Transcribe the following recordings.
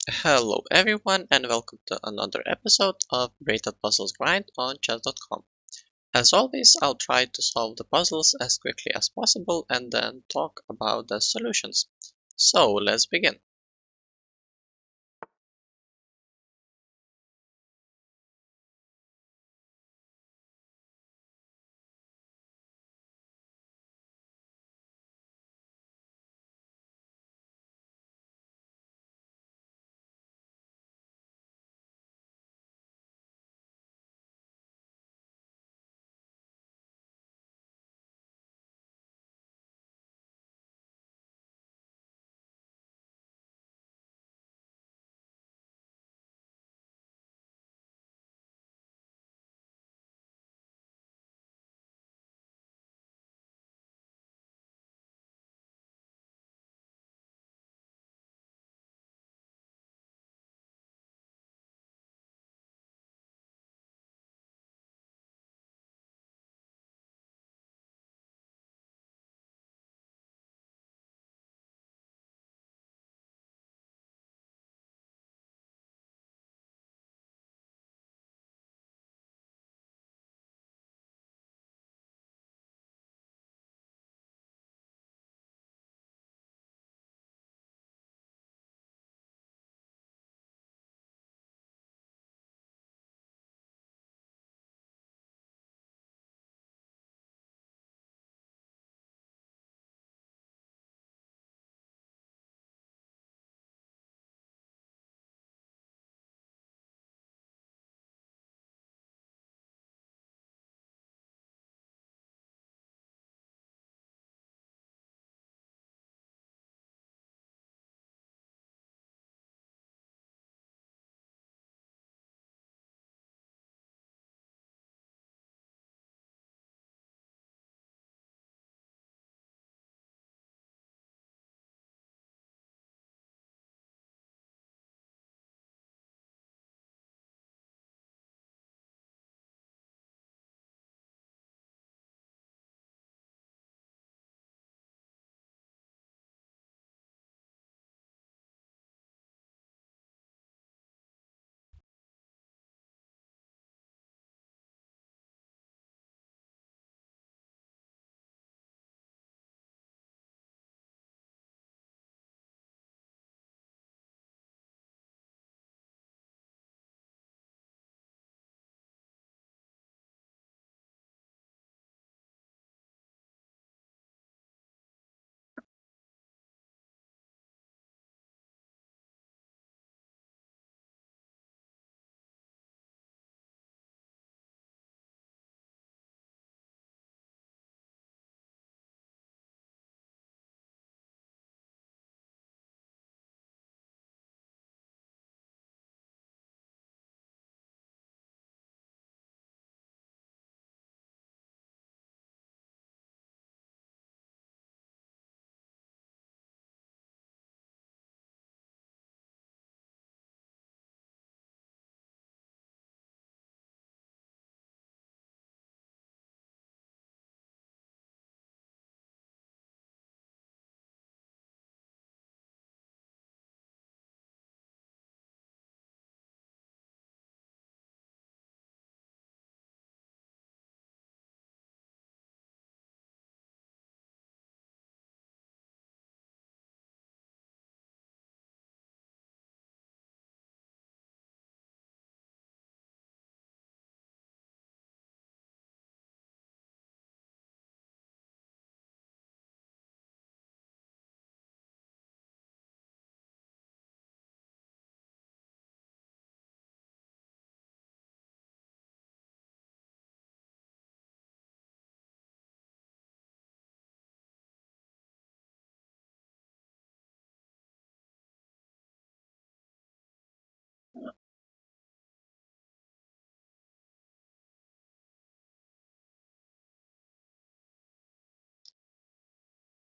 Hello everyone and welcome to another episode of Braided Puzzles Grind on chess.com. As always, I'll try to solve the puzzles as quickly as possible and then talk about the solutions. So let's begin.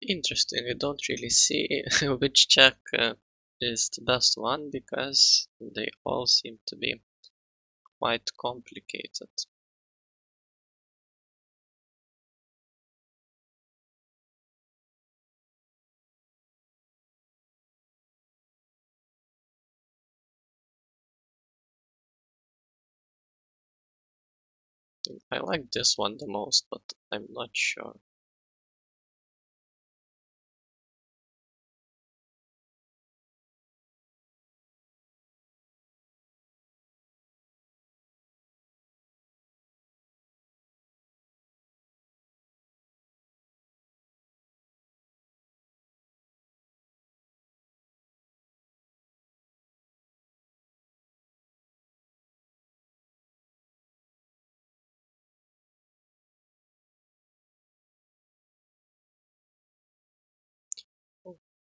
Interesting, I don't really see which check is the best one because they all seem to be quite complicated. I like this one the most, but I'm not sure.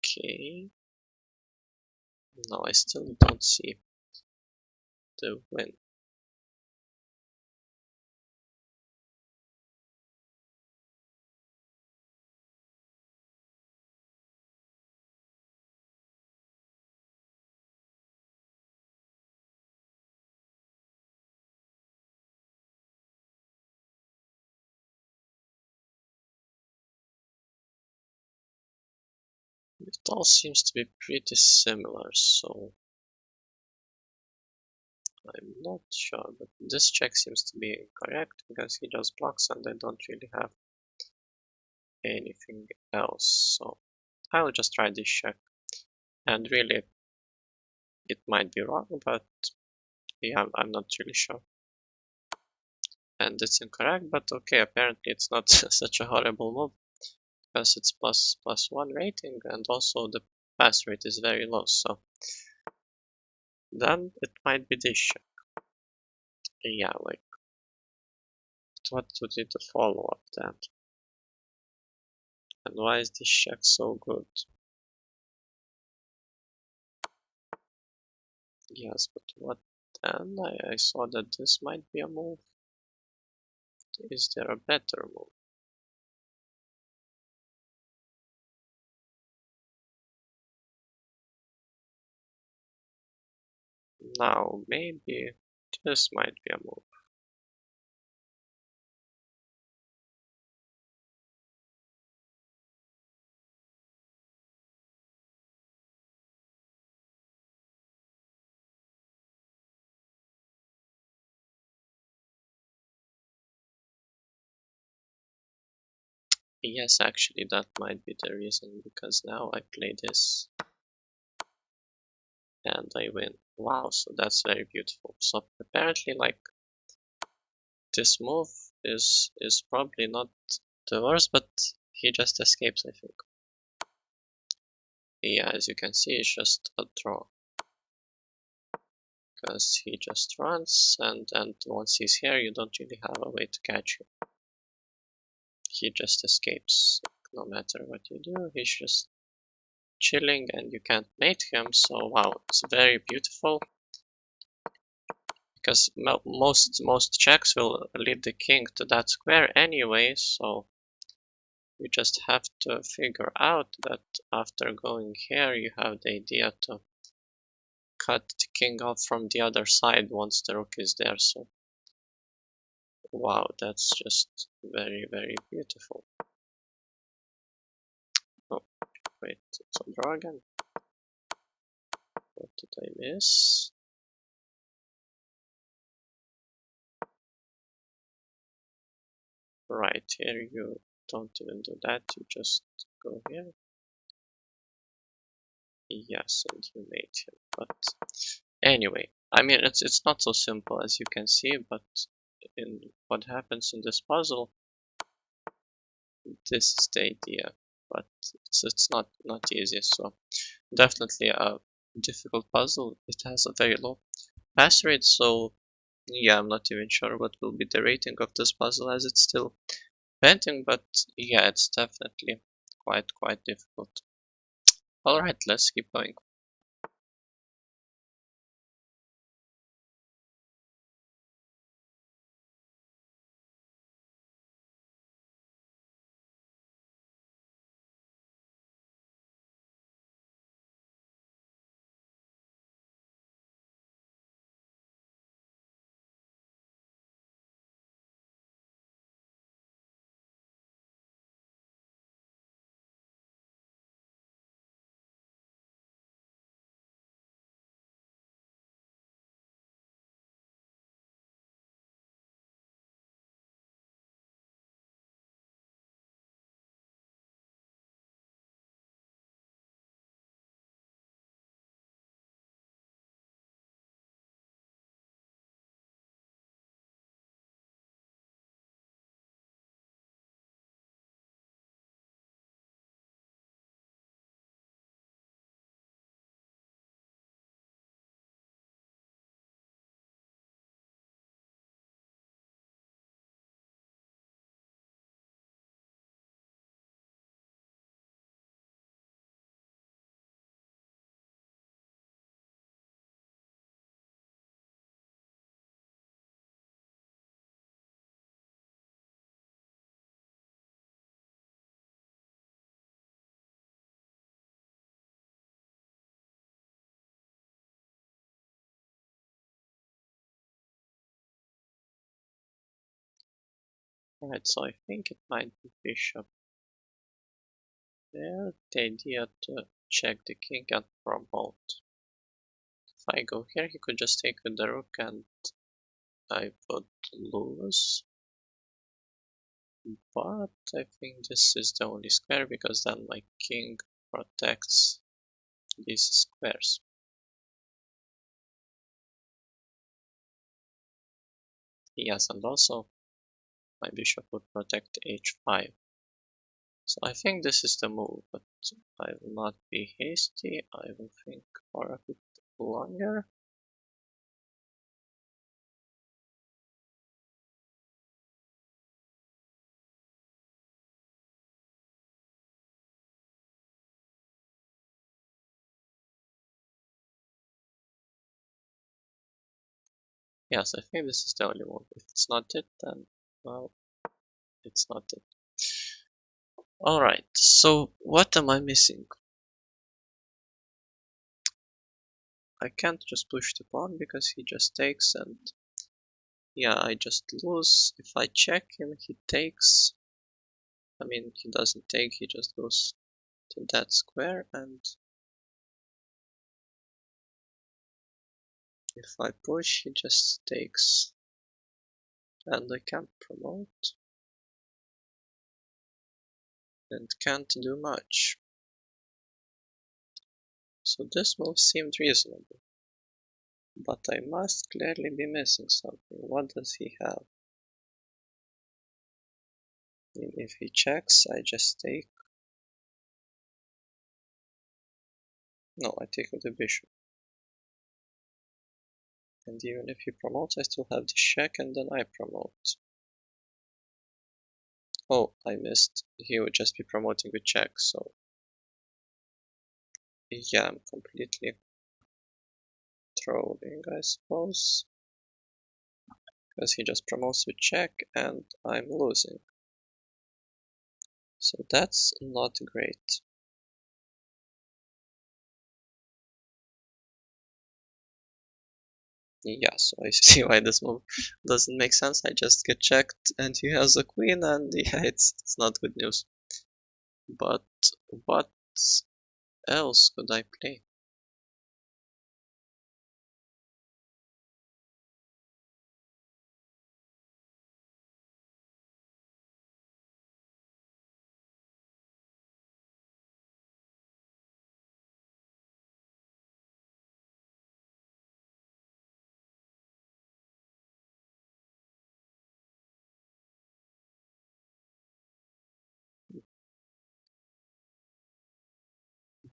Okay, no, I still don't see the win. It all seems to be pretty similar, so I'm not sure, but this check seems to be correct because he just blocks and I don't really have anything else. So I'll just try this check. And really, it might be wrong, but yeah, I'm not really sure. And it's incorrect, but okay, apparently it's not such a horrible move because it's +1 rating and also the pass rate is very low. So then it might be this check. Yeah, like what would be the follow-up then? And why is this check so good? Yes, but what then? I saw that this might be a move. Is there a better move? Now, maybe this might be a move. Yes, actually, that might be the reason because now I play this and I win. Wow, so that's very beautiful. So apparently, like this move is probably not the worst, but he just escapes, I think. Yeah, as you can see, it's just a draw because he just runs and once he's here, you don't really have a way to catch him. He just escapes. No matter what you do, he's just chilling and you can't mate him. So wow, it's very beautiful because most checks will lead the king to that square anyway. So you just have to figure out that after going here, you have the idea to cut the king off from the other side once the rook is there. So wow, that's just very beautiful. Oh wait, so draw again. What did I miss? Right, here you don't even do that, you just go here. Yes, and you made him. But anyway, I mean it's not so simple as you can see, but in what happens in this puzzle, this is the idea. But it's not easy, so definitely a difficult puzzle. It has a very low pass rate, so yeah, I'm not even sure what will be the rating of this puzzle as it's still pending, but yeah, it's definitely quite difficult. Alright, let's keep going. Right, so I think it might be bishop there. The idea to check the king and promote. If I go here, he could just take with the rook and I would lose. But I think this is the only square because then my king protects these squares. Yes, and also my bishop would protect h5. So I think this is the move, but I will not be hasty. I will think for a bit longer. Yes, I think this is the only move. If it's not it, then, well, it's not it. Alright, so what am I missing? I can't just push the pawn because he just takes and yeah, I just lose. If I check him, he takes. I mean, he doesn't take, he just goes to that square, and if I push, he just takes. And I can't promote, and can't do much. So this move seemed reasonable. But I must clearly be missing something. What does he have? If he checks, I just take. No, I take with the bishop. And even if he promotes, I still have the check, and then I promote. Oh, I missed. He would just be promoting with check, so yeah, I'm completely trolling, I suppose. Because he just promotes with check, and I'm losing. So that's not great. Yeah, so I see why this move doesn't make sense. I just get checked and he has a queen, and yeah, it's not good news. But what else could I play?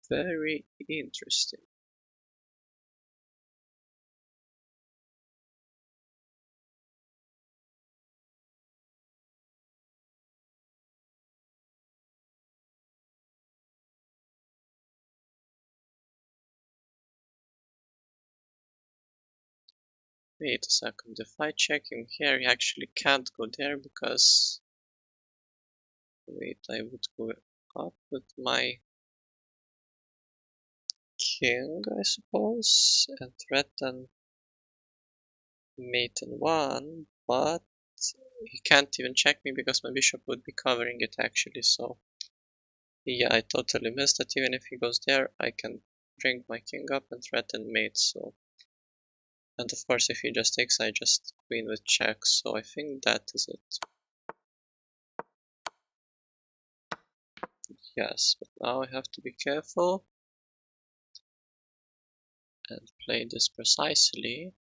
Very interesting. Wait a second, if I check him here, he actually can't go there because... Wait, I would go up with my king, I suppose, and threaten mate in one, but he can't even check me because my bishop would be covering it actually, so yeah, I totally missed that. Even if he goes there, I can bring my king up and threaten mate, so... And of course, if he just takes, I just queen with check, so I think that is it. Yes, but now I have to be careful and play this precisely.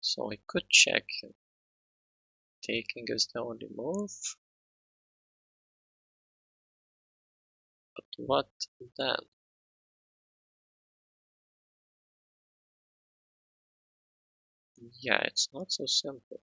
So I could check him. Taking is the only move. But what then? Yeah, it's not so simple.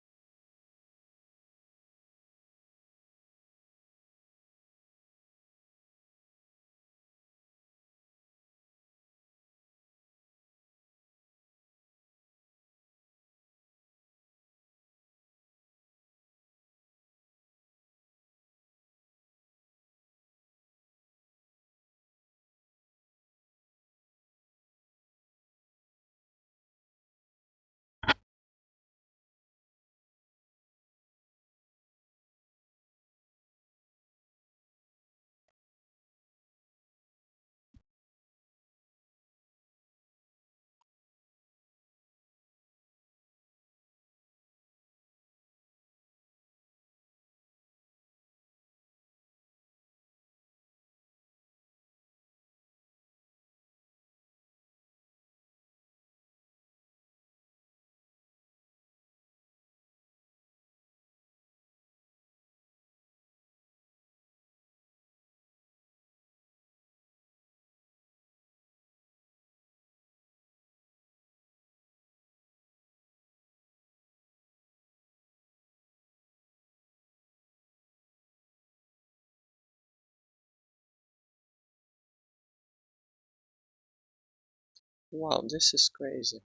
Wow, this is crazy.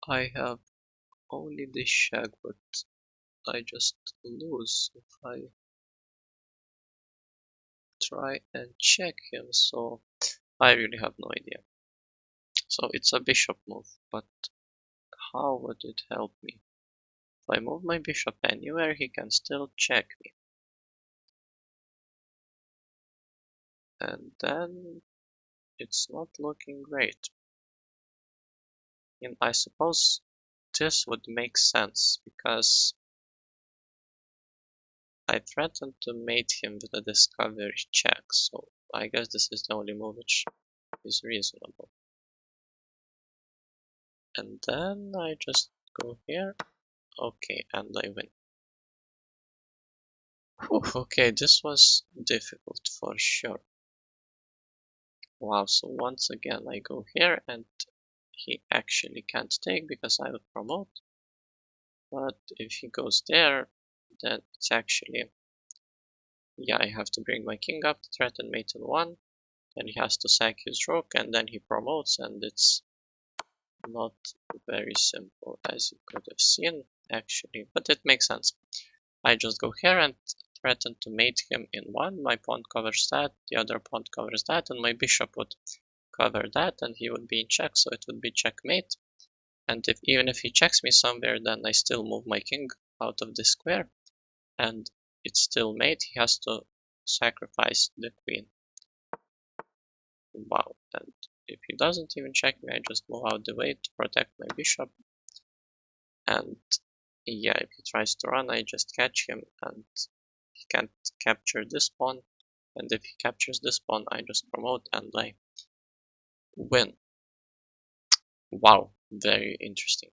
I have only this shag, but I just lose if I try and check him, so I really have no idea. So it's a bishop move, but how would it help me? If I move my bishop anywhere, he can still check me. And then it's not looking great. And I suppose this would make sense because I threatened to mate him with a discovery check, so I guess this is the only move which is reasonable. And then I just go here. Okay, and I win. Whew, okay, this was difficult for sure. Wow, so once again I go here and he actually can't take because I would promote. But if he goes there, then it's actually, yeah, I have to bring my king up to threaten mate in 1. Then he has to sack his rook and then he promotes, and it's not very simple as you could have seen actually, but it makes sense. I just go here and threaten to mate him in 1. My pawn covers that, the other pawn covers that, and my bishop would cover that, and he would be in check, so it would be checkmate. And even if he checks me somewhere, then I still move my king out of the square, and it's still mate. He has to sacrifice the queen. Wow, and if he doesn't even check me, I just move out the way to protect my bishop. And yeah, if he tries to run, I just catch him, and he can't capture this pawn. And if he captures this pawn, I just promote and I win. Wow, very interesting.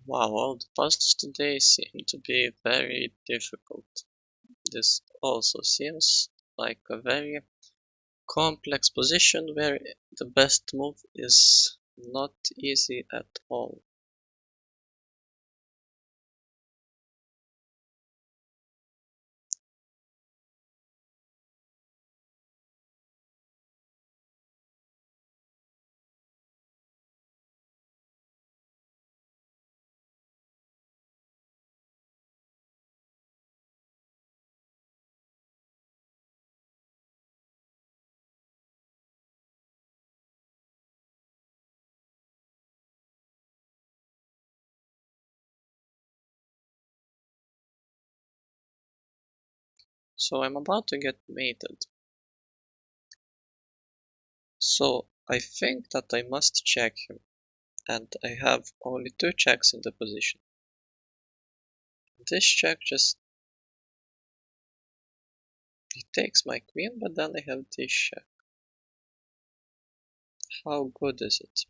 Wow, all the puzzles today seem to be very difficult. This also seems like a very complex position where the best move is not easy at all. So I'm about to get mated. So I think that I must check him, and I have only two checks in the position. This check just he takes my queen, but then I have this check. How good is it?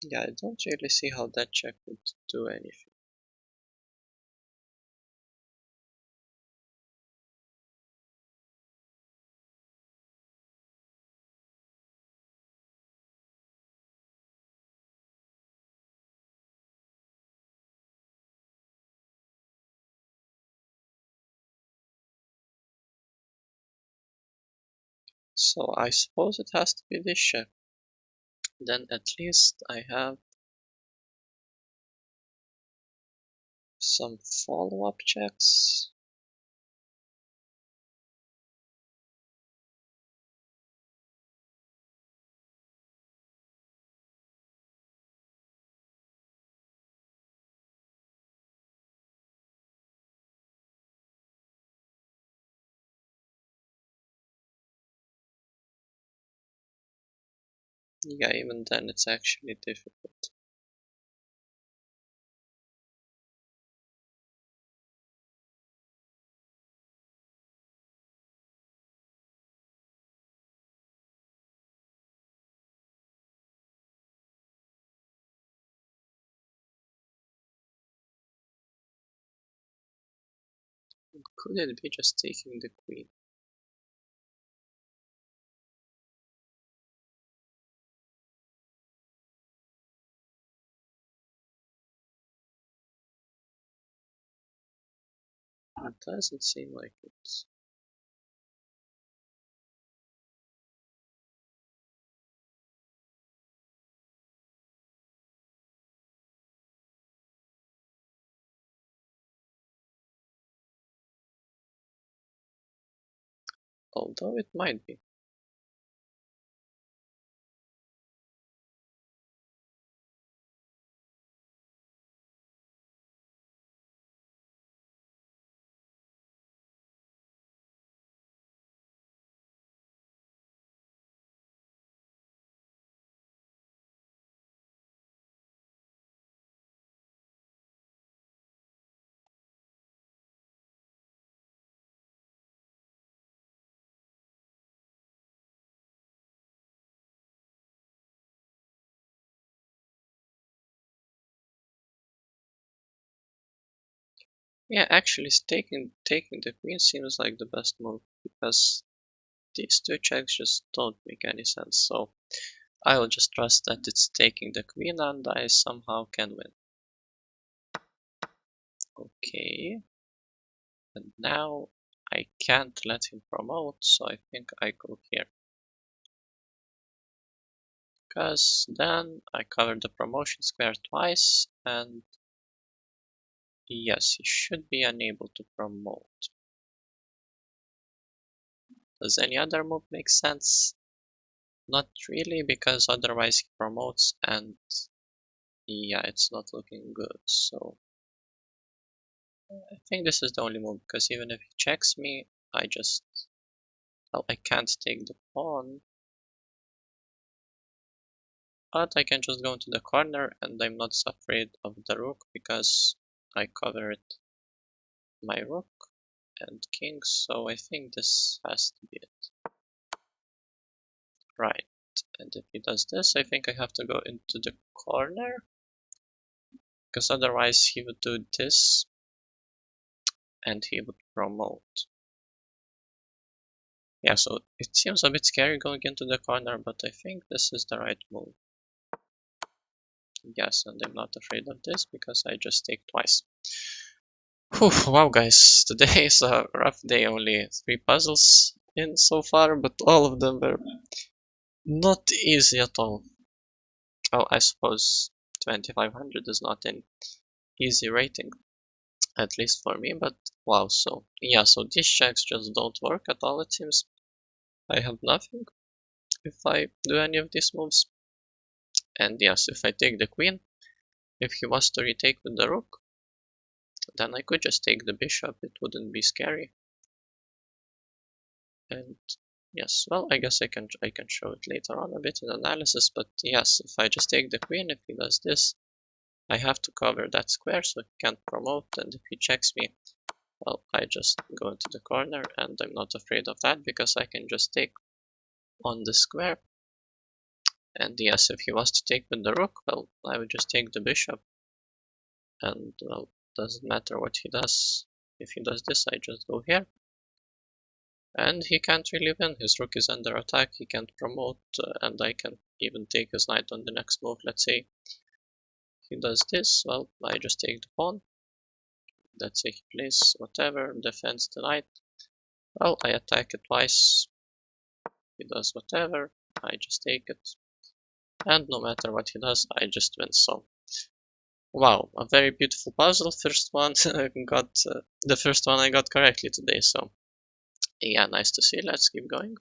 Yeah, I don't really see how that check would do anything. So I suppose it has to be this check. Then at least I have some follow-up checks. Yeah, even then it's actually difficult. Could it be just taking the queen? It doesn't seem like it. Although it might be. Yeah, actually taking the queen seems like the best move because these two checks just don't make any sense. So I will just trust that it's taking the queen and I somehow can win. Okay, and now I can't let him promote, so I think I go here. Because then I covered the promotion square twice, and yes, he should be unable to promote. Does any other move make sense? Not really, because otherwise he promotes, and yeah, it's not looking good. So I think this is the only move, because even if he checks me, well, I can't take the pawn, but I can just go into the corner and I'm not afraid of the rook because I covered my rook and king, so I think this has to be it. Right, and if he does this, I think I have to go into the corner, because otherwise he would do this and he would promote. Yeah, so it seems a bit scary going into the corner, but I think this is the right move. Yes, and I'm not afraid of this because I just take twice. Whew, wow guys, today is a rough day, only 3 puzzles in so far, but all of them were not easy at all. Oh, I suppose 2500 is not an easy rating, at least for me, but wow, so yeah, so these checks just don't work at all it seems. I have nothing. if I do any of these moves. And yes, if I take the queen, if he was to retake with the rook, then I could just take the bishop, it wouldn't be scary. And yes, well, I guess I can show it later on a bit in analysis, but yes, if I just take the queen, if he does this, I have to cover that square so he can't promote, and if he checks me, well, I just go into the corner, and I'm not afraid of that because I can just take on the square. And yes, if he was to take with the rook, well, I would just take the bishop, and well, doesn't matter what he does. If he does this, I just go here. And he can't really win, his rook is under attack, he can't promote, and I can even take his knight on the next move. Let's say he does this, well, I just take the pawn. Let's say he plays whatever, defends the knight. Well, I attack it twice, he does whatever, I just take it. And no matter what he does, I just win. So, wow, a very beautiful puzzle. First one got the first one I got correctly today, so yeah, nice to see. Let's keep going.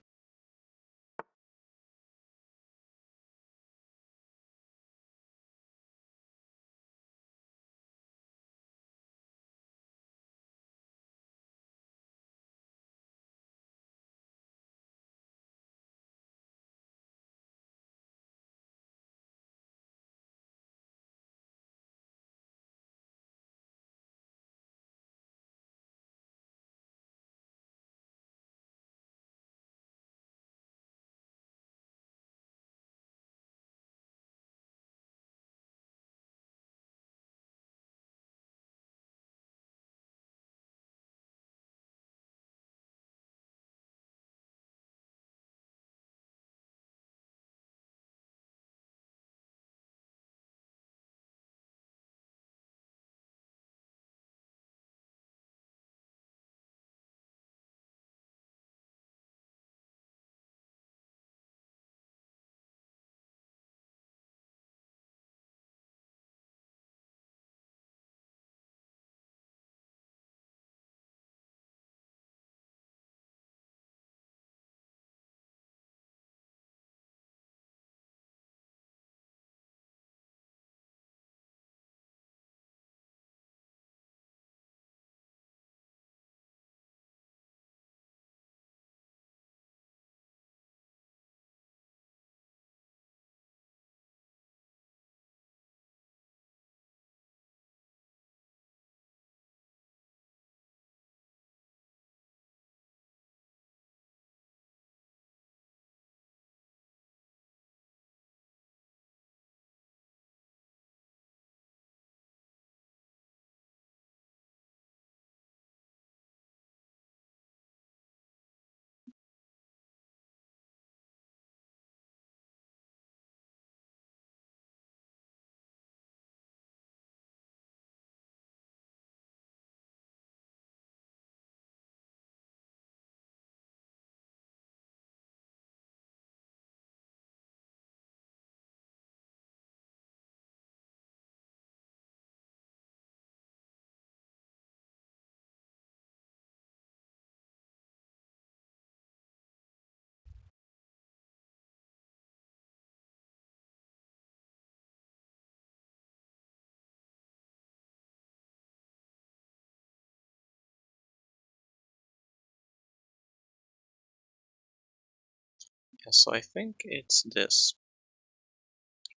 Yeah, so I think it's this.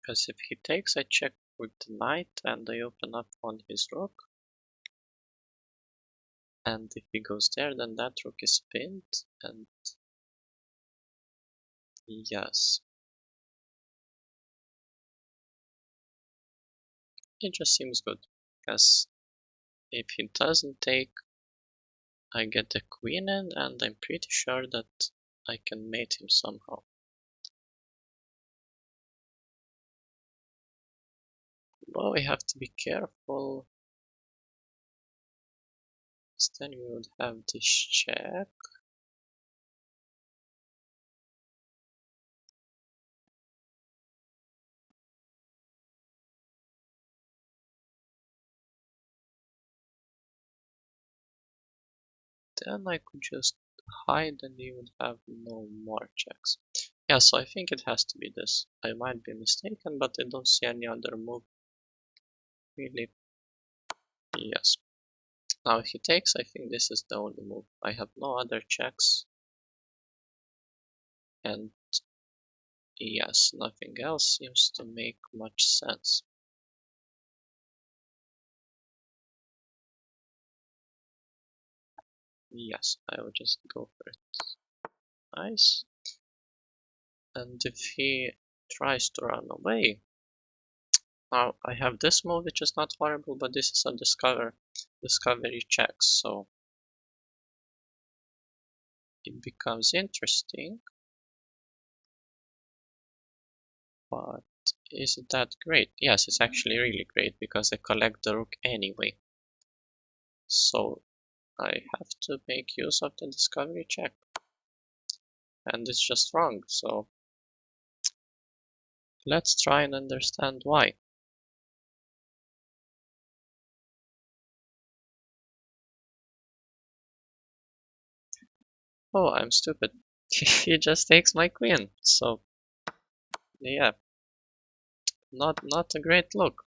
Because if he takes, I check with the knight and I open up on his rook. And if he goes there, then that rook is pinned. And yes, it just seems good. Because if he doesn't take, I get the queen in, and I'm pretty sure that I can mate him somehow. But we have to be careful. Because then we would have this check. Then I could just hide and he would have no more checks. Yeah, so I think it has to be this. I might be mistaken, but I don't see any other move. Really? Yes. Now if he takes, I think this is the only move. I have no other checks. And yes, nothing else seems to make much sense. Yes, I will just go for it. Nice. And if he tries to run away, now I have this move which is not horrible, but this is a discovery check, so it becomes interesting. But is it that great? Yes, it's actually really great because I collect the rook anyway. So I have to make use of the discovery check. And it's just wrong, so let's try and understand why. Oh, I'm stupid. He just takes my queen. So yeah, not a great look.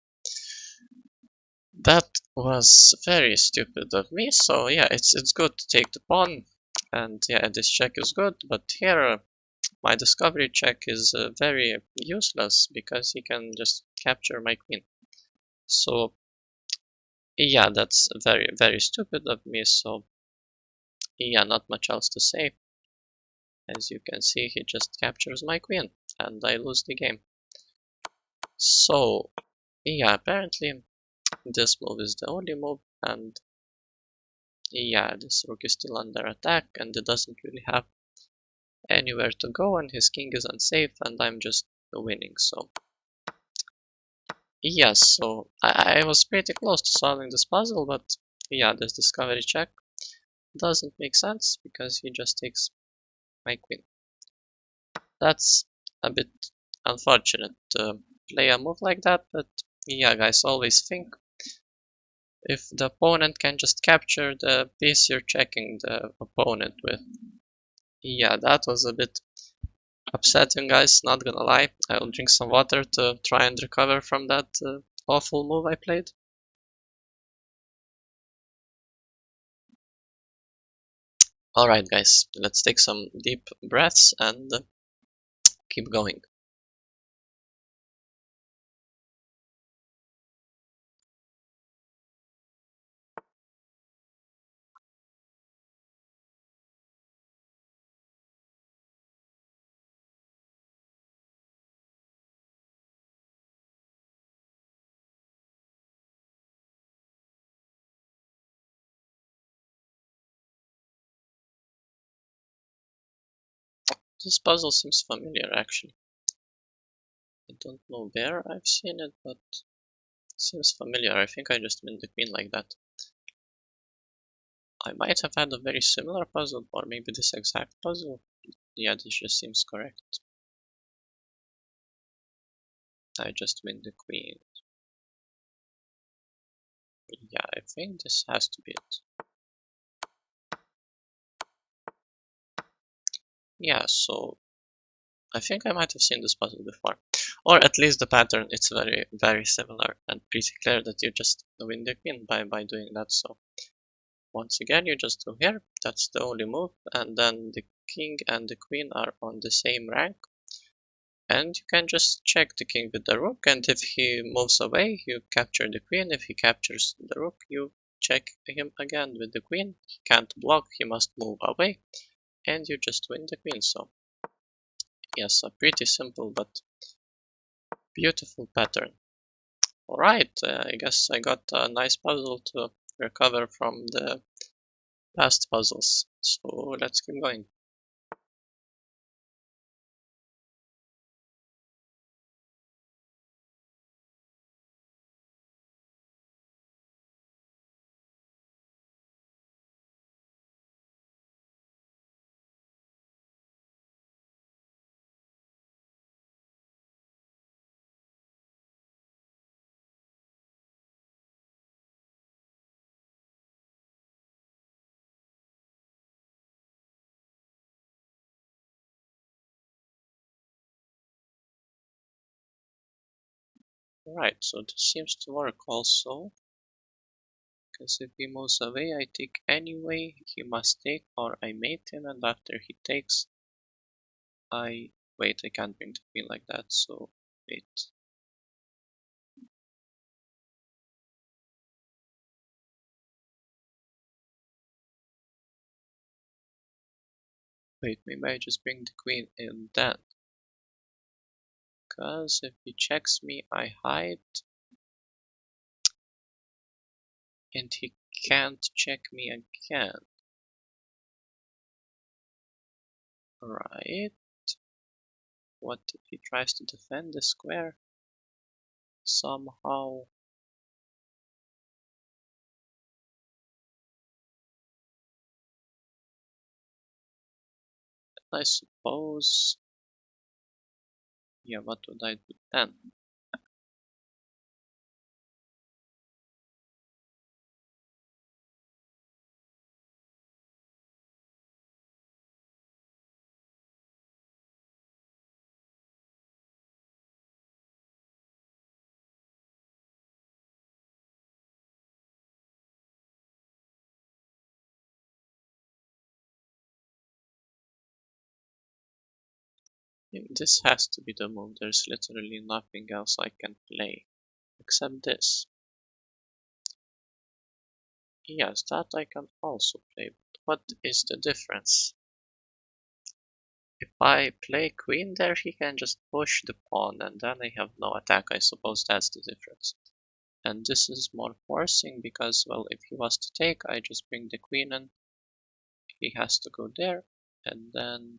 That was very stupid of me. So yeah, it's good to take the pawn, and yeah, this check is good. But here, my discovery check is very useless because he can just capture my queen. So yeah, that's very stupid of me. So yeah, not much else to say. As you can see, he just captures my queen, and I lose the game. So yeah, apparently this move is the only move, and yeah, this rook is still under attack, and it doesn't really have anywhere to go, and his king is unsafe, and I'm just winning. So yes, so I was pretty close to solving this puzzle, but yeah, this discovery check doesn't make sense because he just takes my queen. That's a bit unfortunate to play a move like that, but yeah, guys, always think if the opponent can just capture the piece you're checking the opponent with. Yeah, that was a bit upsetting, guys, not gonna lie. I'll drink some water to try and recover from that awful move I played. Alright, guys, let's take some deep breaths and keep going. This puzzle seems familiar, actually. I don't know where I've seen it, but it seems familiar. I think I just win the queen like that. I might have had a very similar puzzle, or maybe this exact puzzle. Yeah, this just seems correct. I just win the queen. Yeah, I think this has to be it. Yeah, so I think I might have seen this puzzle before. Or at least the pattern, it's very similar and pretty clear that you just win the queen by doing that. So once again, you just go here, that's the only move, and then the king and the queen are on the same rank. And you can just check the king with the rook, and if he moves away, you capture the queen. If he captures the rook, you check him again with the queen. He can't block, he must move away, and you just win the queen. So yes, a pretty simple but beautiful pattern. Alright, I guess I got a nice puzzle to recover from the past puzzles. So let's keep going. Right, so this seems to work also. Because if he moves away, I take anyway. He must take, or I mate him, and after he takes, I wait. I can't bring the queen like that, so wait. Wait, maybe I just bring the queen in then. Because if he checks me, I hide, and he can't check me again. Right. What if he tries to defend the square? Somehow. I suppose. Yeah, what would I do then? This has to be the move. There's literally nothing else I can play except this. Yes, that I can also play. But what is the difference? If I play queen there, he can just push the pawn and then I have no attack. I suppose that's the difference. And this is more forcing because, well, if he was to take, I just bring the queen in. He has to go there. And then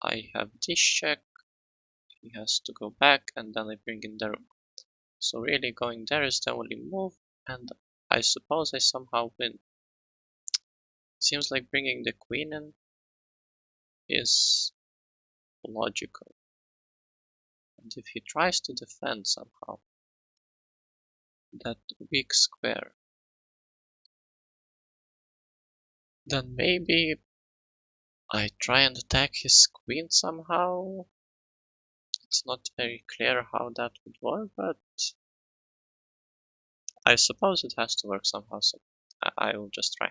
I have this check. He has to go back and then I bring in the rook. So really going there is the only move. And I suppose I somehow win. Seems like bringing the queen in is logical. And if he tries to defend somehow that weak square, then maybe I try and attack his queen somehow. It's not very clear how that would work, but I suppose it has to work somehow, so I will just try.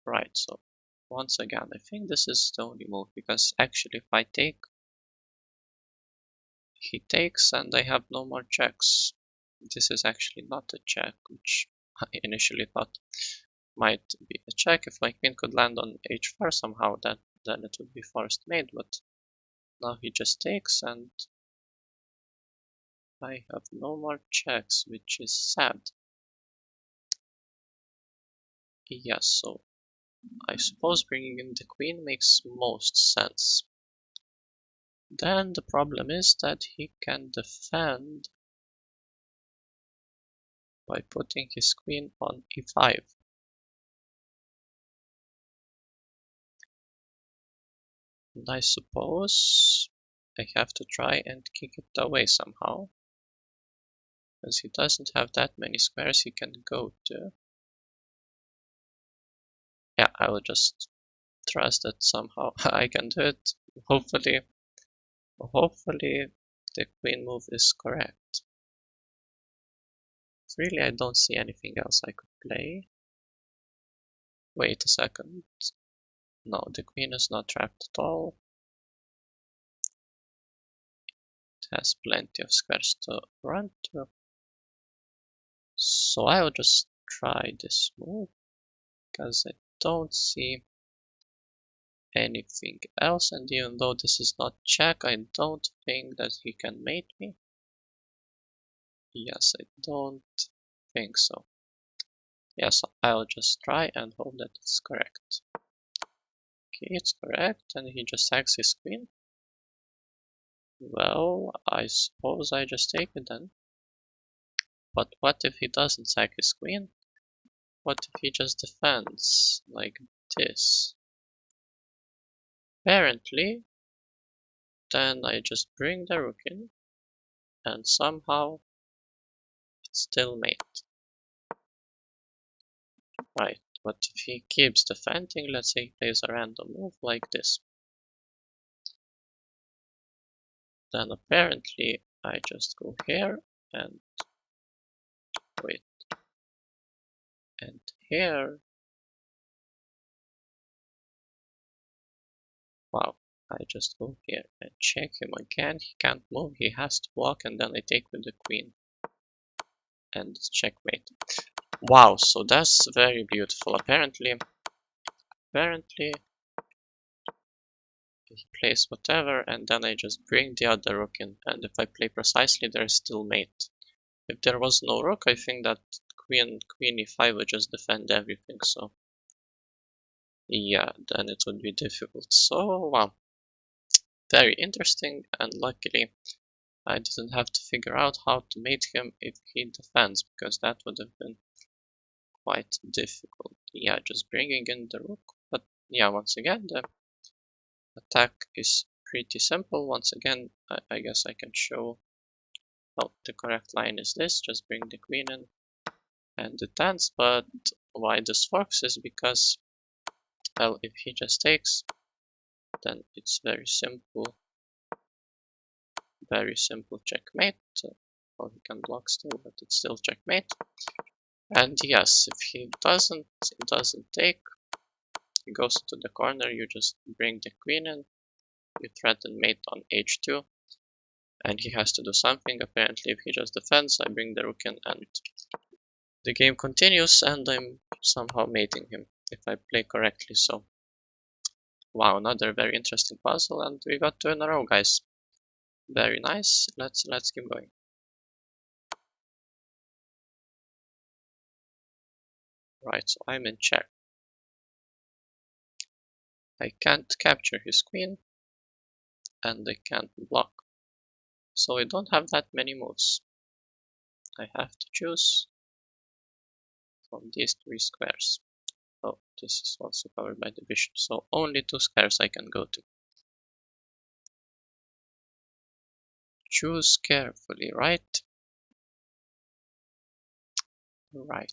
Right, so once again, I think this is the only move, because actually if I take, he takes and I have no more checks. This is actually not a check, which I initially thought might be a check. If my queen could land on h4 somehow, then it would be forced mate, but now he just takes and I have no more checks, which is sad. Yes, so I suppose bringing in the queen makes most sense. Then the problem is that he can defend by putting his queen on e5. And I suppose I have to try and kick it away somehow. Because he doesn't have that many squares he can go to. Yeah, I will just trust that somehow I can do it. Hopefully the queen move is correct. Really, I don't see anything else I could play. Wait a second. No, the queen is not trapped at all. It has plenty of squares to run to. So I will just try this move, because I don't see anything else, and even though this is not check, I don't think that he can mate me. Yes, I don't think so. Yes, I'll just try and hope that it's correct. Okay, it's correct, and he just sacks his queen. Well, I suppose I just take it then. But what if he doesn't sack his queen? What if he just defends like this? Apparently, then I just bring the rook in, and somehow it's still mate. Right, but if he keeps defending, let's say he plays a random move like this. then apparently I just go here and wait, and here. Wow, I just go here and check him again. He can't move, he has to walk, and then I take with the queen and checkmate. Wow, so that's very beautiful. Apparently he plays whatever, and then I just bring the other rook in, and if I play precisely, there's still mate. If there was no rook, I think that queen e5 would just defend everything, so yeah, then it would be difficult. So wow, very interesting, and luckily I didn't have to figure out how to mate him if he defends, because that would have been quite difficult. Yeah, just bringing in the rook, but yeah, once again the attack is pretty simple. Once again, I guess I can show. Well, the correct line is this, just bring the queen in and it ends, but why this works is because, well, if he just takes, then it's very simple checkmate. Well, he can block still, but it's still checkmate. And yes, if he doesn't take, he goes to the corner, you just bring the queen in, you threaten mate on h2, and he has to do something. Apparently, if he just defends, I bring the rook in, and the game continues, and I'm somehow mating him, if I play correctly. So, wow, another very interesting puzzle, and we got two in a row, guys. Very nice. Let's keep going. Right, so I'm in check. I can't capture his queen, and I can't block. So I don't have that many moves. I have to choose from these three squares. Oh, this is also covered by the bishop, so only two squares I can go to. Choose carefully, right? Right.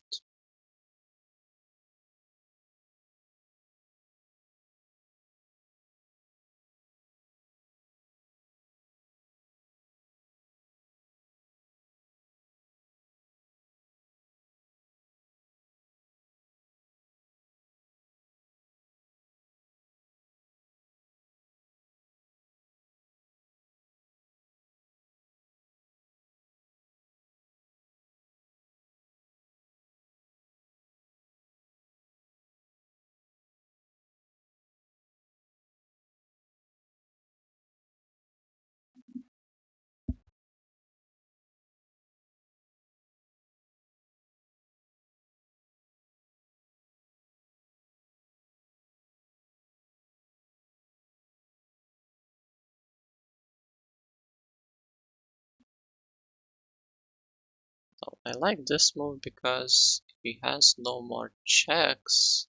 So I like this move because he has no more checks,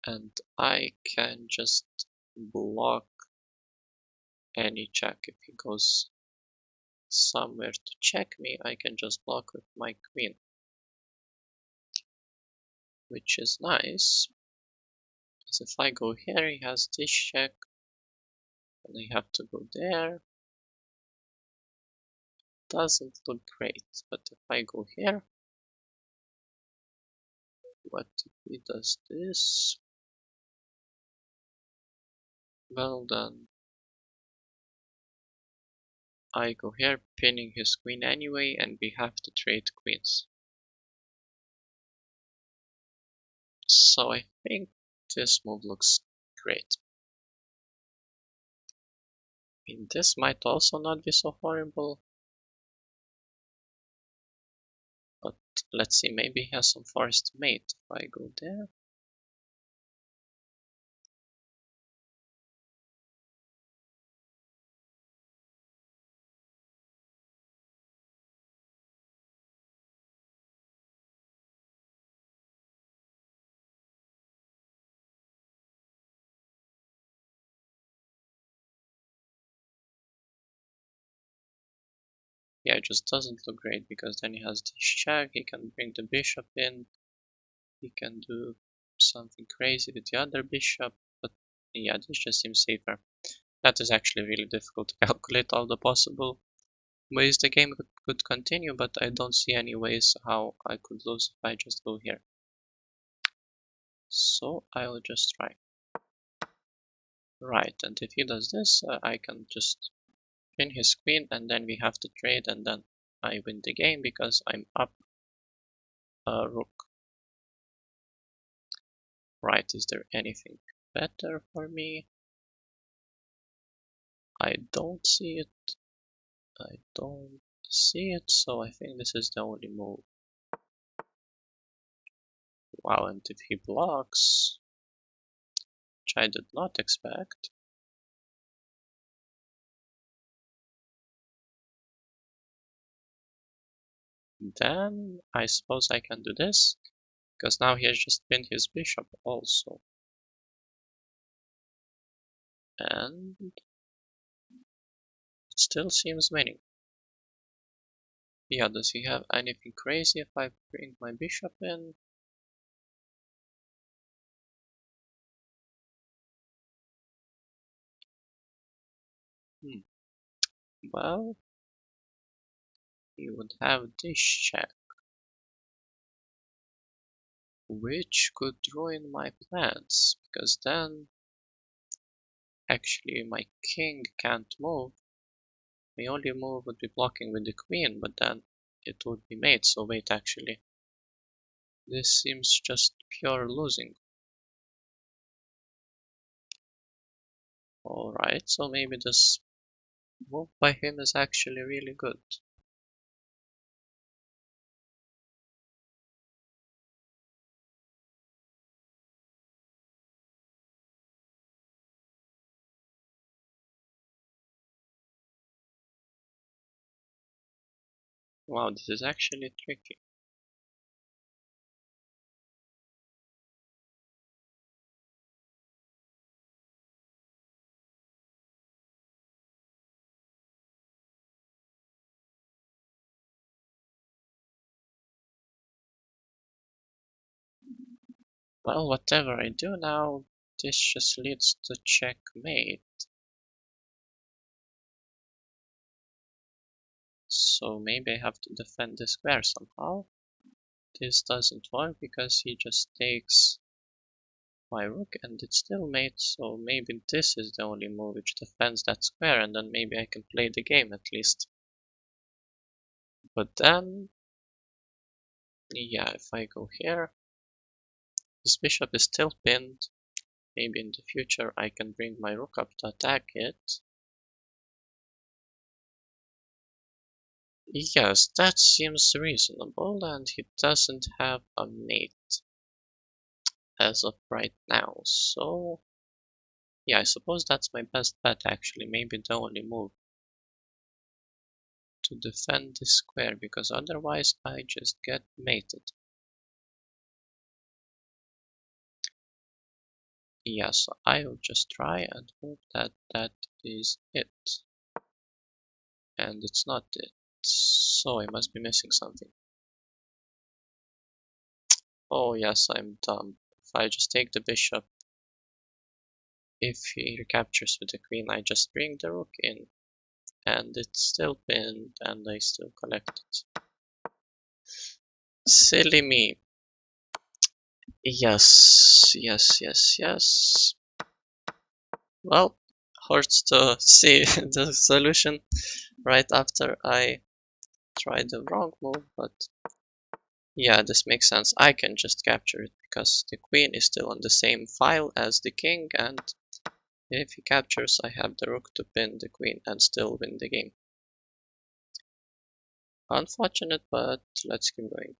and I can just block any check. If he goes somewhere to check me, I can just block with my queen, which is nice. Because if I go here, he has this check, and I have to go there. Doesn't look great, but if I go here, what if he does this? Well then, I go here, pinning his queen anyway, and we have to trade queens. So I think this move looks great. I mean, this might also not be so horrible, but let's see, maybe he has some forced mate. If I go there, yeah, it just doesn't look great because then he has this check, he can bring the bishop in, he can do something crazy with the other bishop, but yeah, this just seems safer. That is actually really difficult to calculate all the possible ways the game could continue, but I don't see any ways how I could lose if I just go here. So I'll just try. Right, and if he does this, I can just pin his queen, and then we have to trade, and then I win the game because I'm up a rook. Right, is there anything better for me? I don't see it. I don't see it, so I think this is the only move. Wow, and if he blocks, which I did not expect, then I suppose I can do this, because now he has just pinned his bishop also. And it still seems winning. Yeah, does he have anything crazy if I bring my bishop in? Hmm. Well, he would have this check, which could ruin my plans, because then actually my king can't move. My only move would be blocking with the queen, but then it would be mate, so wait, actually. This seems just pure losing. Alright, so maybe this move by him is actually really good. Wow, this is actually tricky. Well, whatever I do now, this just leads to checkmate. So maybe I have to defend the square somehow. This doesn't work because he just takes my rook and it's still mate, so maybe this is the only move which defends that square, and then maybe I can play the game at least. But then, yeah, if I go here, this bishop is still pinned. Maybe in the future I can bring my rook up to attack it. Yes, that seems reasonable, and he doesn't have a mate as of right now, so yeah, I suppose that's my best bet actually, maybe the only move to defend this square, because otherwise I just get mated. Yeah, so I'll just try and hope that that is it. And it's not it, so I must be missing something. Oh yes, I'm dumb. If I just take the bishop, if he recaptures with the queen, I just bring the rook in, and it's still pinned, and I still collect it. Silly me. Yes, yes, yes, yes. Well, hurts to see the solution right after I tried the wrong move, but yeah, this makes sense. I can just capture it because the queen is still on the same file as the king, and if he captures, I have the rook to pin the queen and still win the game. Unfortunate, but let's keep going.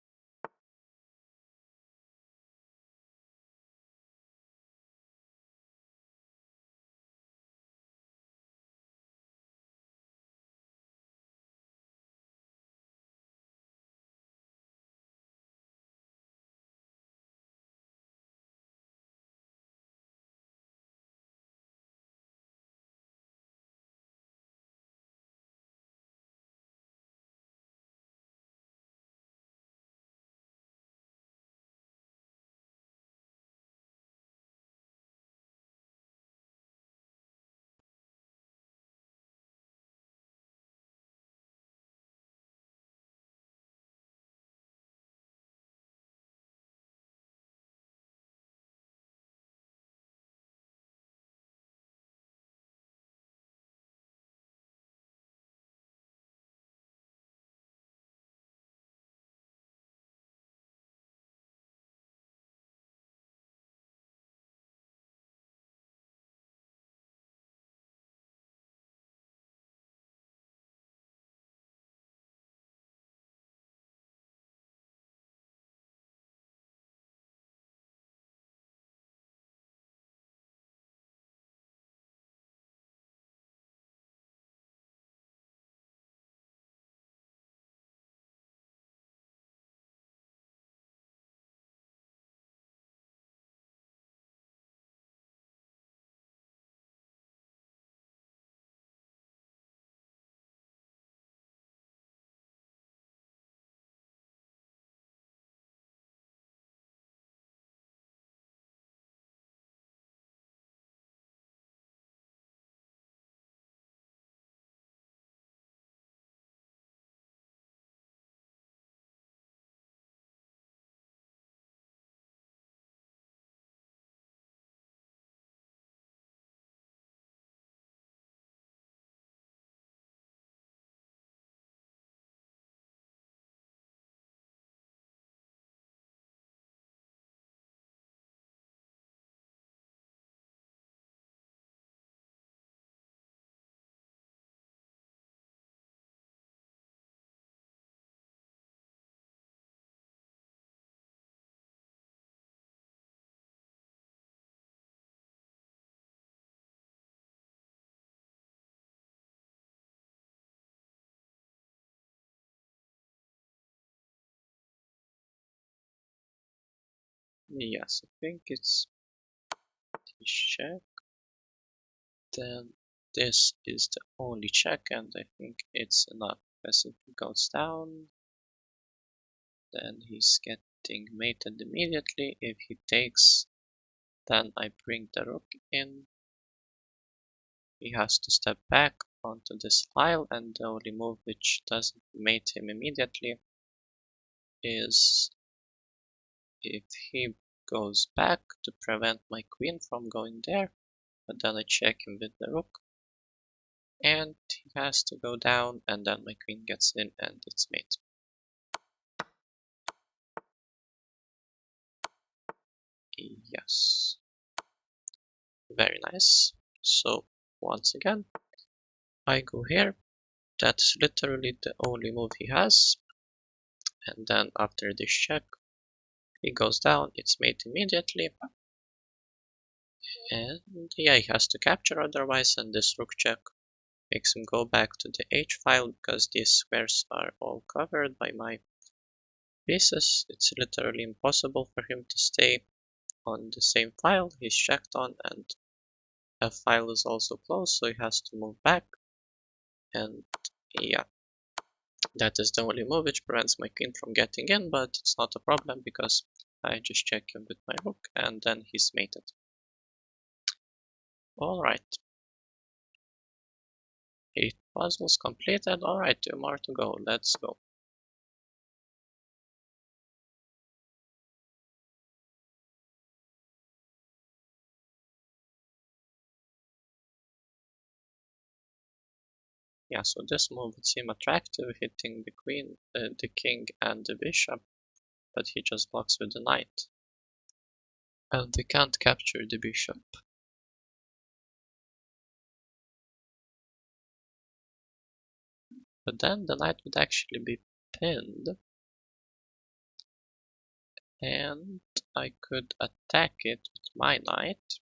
Yes, I think it's the check. Then this is the only check, and I think it's enough because if he goes down, then he's getting mated immediately. If he takes, then I bring the rook in. He has to step back onto this file, and the only move which doesn't mate him immediately is if he goes back to prevent my queen from going there, but then I check him with the rook, and he has to go down, and then my queen gets in and it's mate. Yes, very nice. So once again, I go here. That's literally the only move he has, and then after this check, he goes down, it's mate immediately, and yeah, he has to capture otherwise, and this rook check makes him go back to the H file because these squares are all covered by my pieces. It's literally impossible for him to stay on the same file he's checked on, and F file is also closed, so he has to move back. And yeah, that is the only move which prevents my queen from getting in, but it's not a problem because I just check him with my rook and then he's mated. Alright. 8 puzzles completed. Alright, 2 more to go. Let's go. Yeah, so this move would seem attractive, hitting the queen, the king, and the bishop, but he just blocks with the knight. And they can't capture the bishop. But then the knight would actually be pinned, and I could attack it with my knight.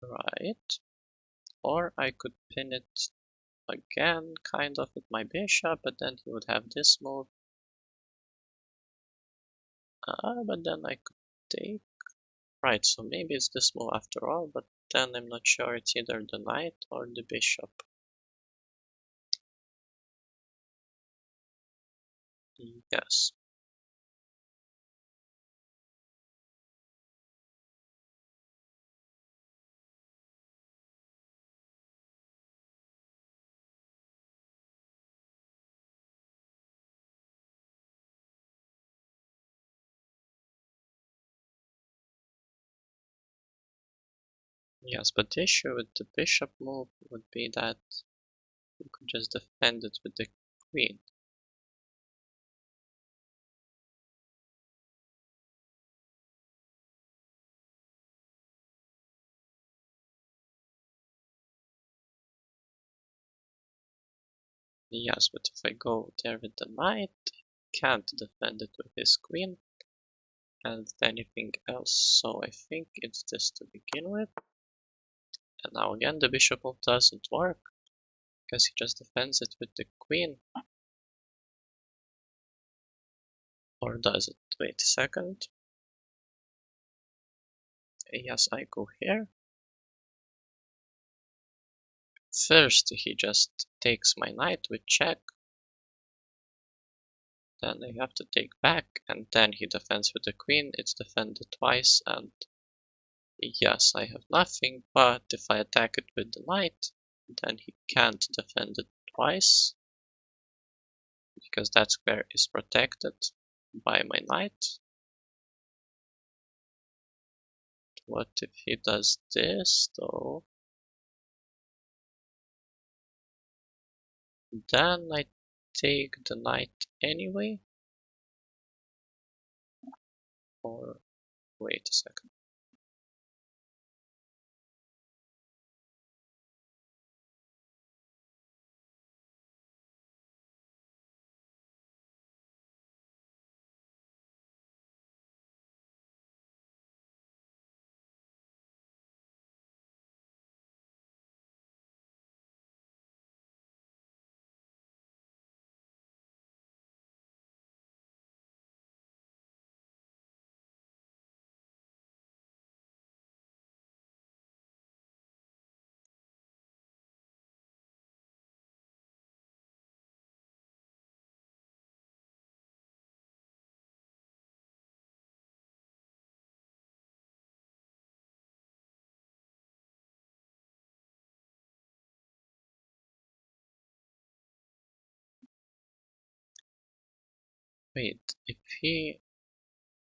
Right. Or I could pin it again, kind of with my bishop, but then he would have this move. But then I could take. Right, so maybe it's this move after all, but then I'm not sure. It's either the knight or the bishop. Yes. Yes, but the issue with the bishop move would be that you could just defend it with the queen. Yes, but if I go there with the knight, I can't defend it with his queen and anything else, so I think it's this to begin with. And now again the bishop move doesn't work, because he just defends it with the queen. Or does it? Wait a second. Yes, I go here. First he just takes my knight with check, then I have to take back, and then he defends with the queen. It's defended twice, and yes, I have nothing, but if I attack it with the knight, then he can't defend it twice, because that square is protected by my knight. What if he does this, though? Then I take the knight anyway. Or wait a second. Wait, if he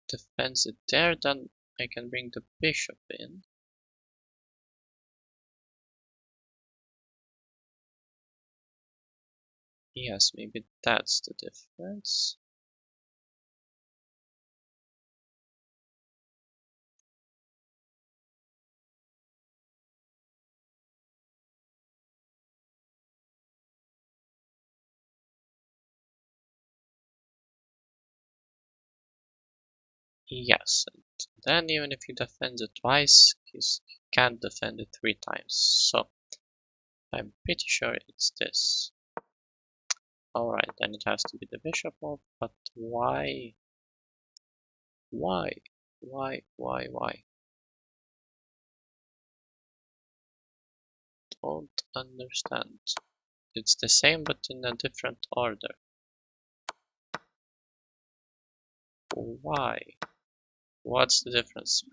defends it there, then I can bring the bishop in. Yes, maybe that's the difference. Yes, and then even if he defends it twice, he can't defend it 3 times. So I'm pretty sure it's this. Alright, then it has to be the bishop move, but why? Why? Why? Don't understand. It's the same but in a different order. Why? What's the difference?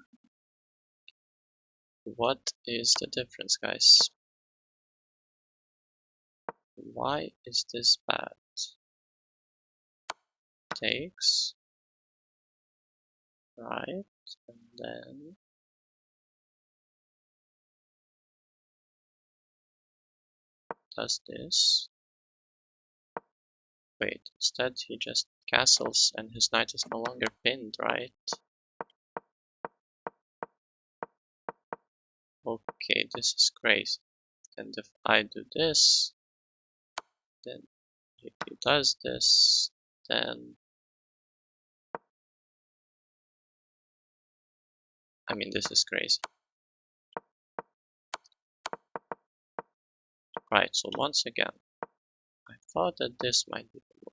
What is the difference, guys? Why is this bad? Takes, right, and then does this. Wait, instead he just castles and his knight is no longer pinned, right? Okay, this is crazy. And if I do this, then if he does this, then I mean this is crazy. Right, so once again, I thought that this might be the move.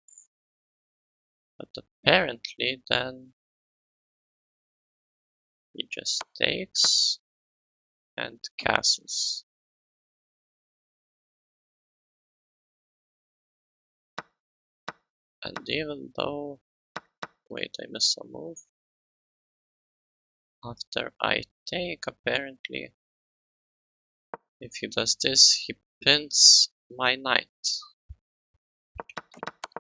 But apparently then he just takes and castles. And even though, wait, I missed some move. After I take, apparently, if he does this, he pins my knight.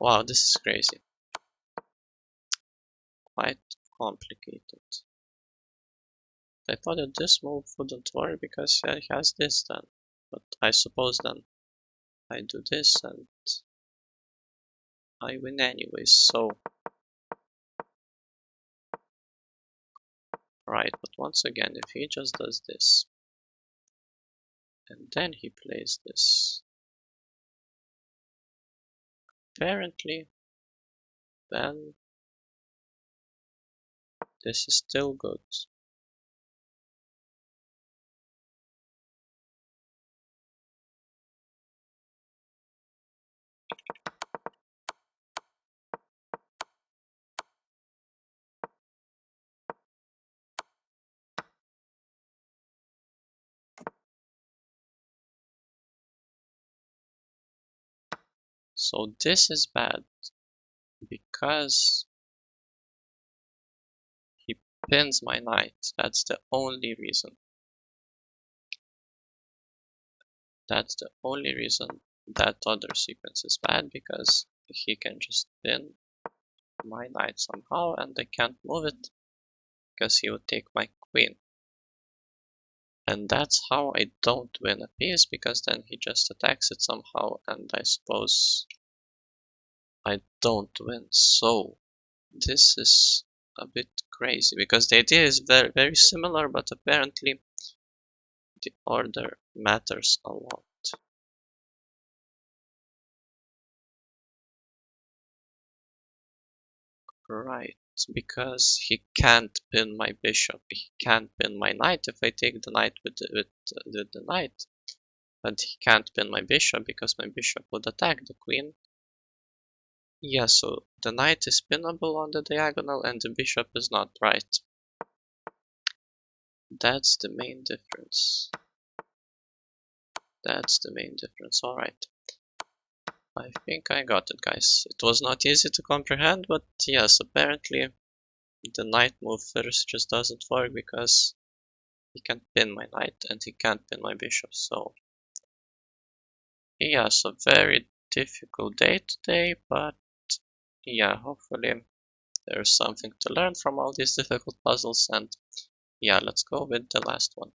Wow, this is crazy. Quite complicated. I thought that this move wouldn't work because he has this then. But I suppose then I do this and I win anyways, so. Right, but once again, if he just does this, and then he plays this, apparently, then this is still good. So this is bad because he pins my knight. That's the only reason. That's the only reason that other sequence is bad, because he can just pin my knight somehow and I can't move it because he would take my queen. And that's how I don't win a piece, because then he just attacks it somehow and I suppose I don't win. So this is a bit crazy because the idea is very similar, but apparently the order matters a lot. Right, because he can't pin my bishop, he can't pin my knight if I take the knight with the knight, but he can't pin my bishop because my bishop would attack the queen. Yeah, so the knight is pinnable on the diagonal and the bishop is not, right? That's the main difference. That's the main difference, alright. I think I got it, guys. It was not easy to comprehend, but yes, apparently the knight move first just doesn't work because he can pin my knight and he can't pin my bishop. So yeah, so very difficult day today, but yeah, hopefully there's something to learn from all these difficult puzzles, and yeah, let's go with the last one.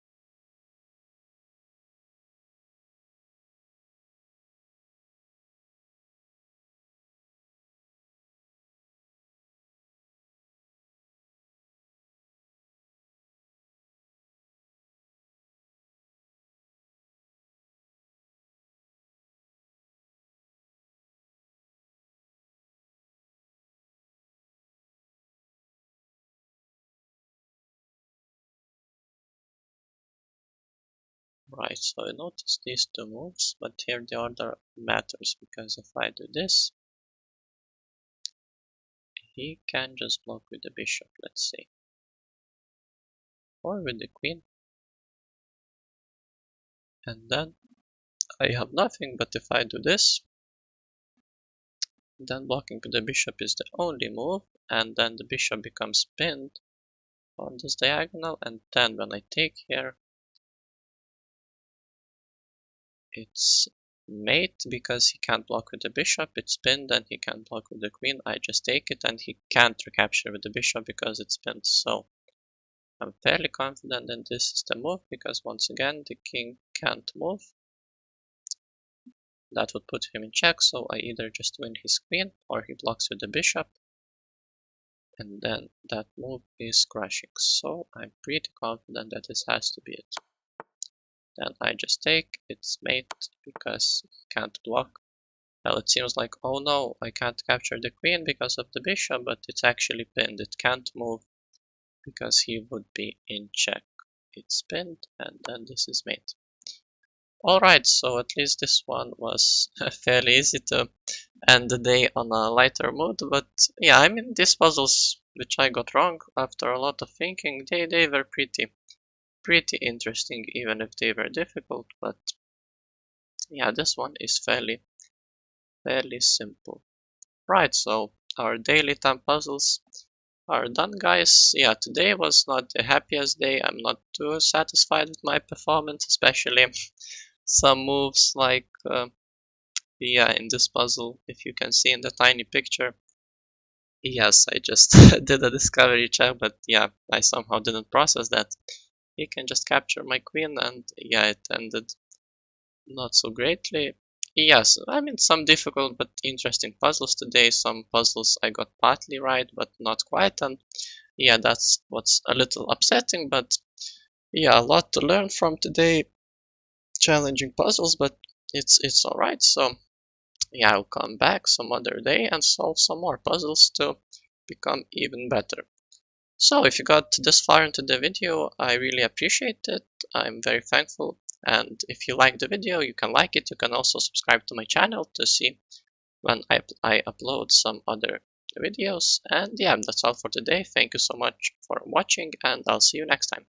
Right, so I noticed these two moves, but here the order matters because if I do this, he can just block with the bishop, let's say, or with the queen, and then I have nothing. But if I do this, then blocking with the bishop is the only move, and then the bishop becomes pinned on this diagonal, and then when I take here, it's mate because he can't block with the bishop, it's pinned, and he can't block with the queen. I just take it, and he can't recapture with the bishop because it's pinned. So I'm fairly confident that this is the move because once again the king can't move. That would put him in check, so I either just win his queen or he blocks with the bishop, and then that move is crushing. So I'm pretty confident that this has to be it. Then I just take, it's mate because he can't block. Well, it seems like, oh no, I can't capture the queen because of the bishop, but it's actually pinned. It can't move because he would be in check. It's pinned, and then this is mate. Alright, so at least this one was fairly easy to end the day on a lighter mood, but yeah, I mean, these puzzles, which I got wrong after a lot of thinking, they were pretty interesting, even if they were difficult, but yeah, this one is fairly simple. Right, so our daily time puzzles are done, guys. Yeah, today was not the happiest day. I'm not too satisfied with my performance, especially some moves like yeah, in this puzzle, if you can see in the tiny picture. Yes, I just did a discovery check, but yeah, I somehow didn't process that. He can just capture my queen, and yeah, it ended not so greatly. Yes, I mean, some difficult but interesting puzzles today. Some puzzles I got partly right, but not quite, and yeah, that's what's a little upsetting, but yeah, a lot to learn from today. Challenging puzzles, but it's all right. So yeah, I'll come back some other day and solve some more puzzles to become even better. So if you got this far into the video, I really appreciate it. I'm very thankful. And if you like the video, you can like it. You can also subscribe to my channel to see when I upload some other videos. And yeah, that's all for today. Thank you so much for watching, and I'll see you next time.